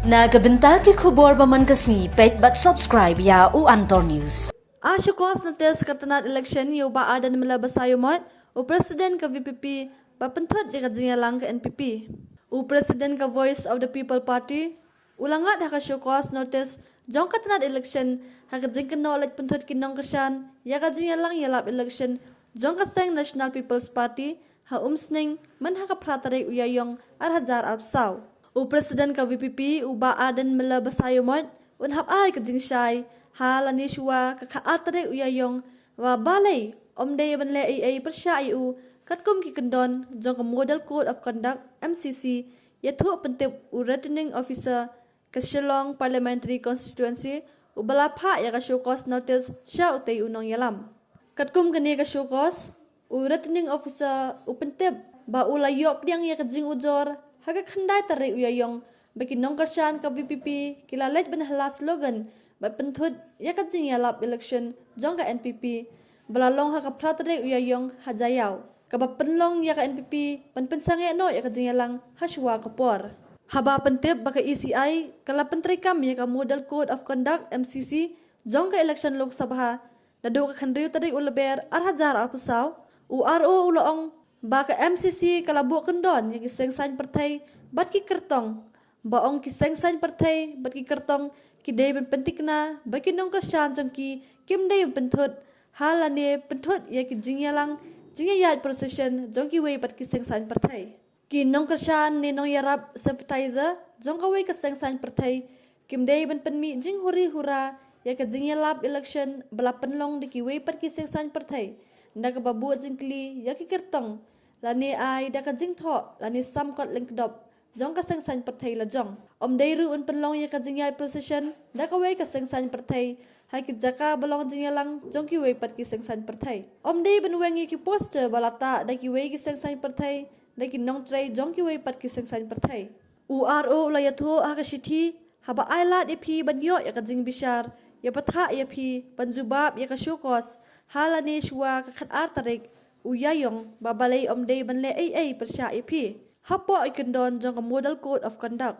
Nagabenta ki khubor baman kasni pet but subscribe ya u Antor News. Ashukos notice katanat election yu ba adan mela basayomot u president ka VPP papentot jika jingalang ka NPP. U president ka Voice of the People Party ulangat haka shukos notice jong katanat election haka jingkan knowledge pentot kinong kasyan ya ka jingalang yalap election jong kaseng National People's Party ha umsning man haka pratare uyayong arhajar arpsaw. U president ka VPP u ba adan mela basayomot unhap ay ka jingsyay halani shua ka khaatre uyayong wa balay omde banle ai persya u katkum ki kendon jong ka model code of conduct MCC yathu pentip u returning officer ka Shillong parliamentary constituency u balapha ya ka showcause notice sya utay unong yalam katkum kani ka showcause u returning officer u pentip ba ulayop diang ya ka jing ujor haga khandai tare uyayong bagi nongkarsyan ka VPP kilalet benahla slogan ba penthut ya ka jing yalap election jong ka NPP balalong ha ka pratare uyayong hajayaw ka ba penlong ya ka NPP pensange no ya ka jing yalang haswa kapor haba pentip ba ka ECI kala pentri kam ya ka model code of conduct MCC jong ka election lok sabha dadu ka khandriu tari ulaber arhajar arpusaw URO uloong ba ka MCC kalabu kendon ya kiseng sain partai bat ki kertong baong kiseng sain partai bat ki kertong ki day ben pentik na baki nong kasyan jong ki kim day penthut halane penthut ya ki jingyalang jingyayat procession jong ki way bat kiseng sain partai ki nong kasyan ni nong yarap sympathizer jong ka way kiseng sain partai kim day ben penmi jing huri hura ya ka jingyalap election bala penlong di ki way pat kiseng sain partai nda ka babu jingkli ya ki kertong lani ai da ka jingtho lani samkot lengkdop jong ka sengsan partai la jong om dei ru un penlong ya ka jingyai procession da ka wei ka sengsan partai hai ki jaka balong jingyalang jong ki wei pat ki sengsan partai om dei ben wengi ki poster balata da ki wei ki sengsan partai da ki nong trai jong ki wei pat ki sengsan partai URO la ya tho ha ka shithi haba aila de phi ban yo ya ka jing bishar ya patha ya phi panjubab ya ka shukos halani shwa ka khat ar tarik uyayong babalay omday banle ay persya ipi hapo ay kendon jong ka model code of conduct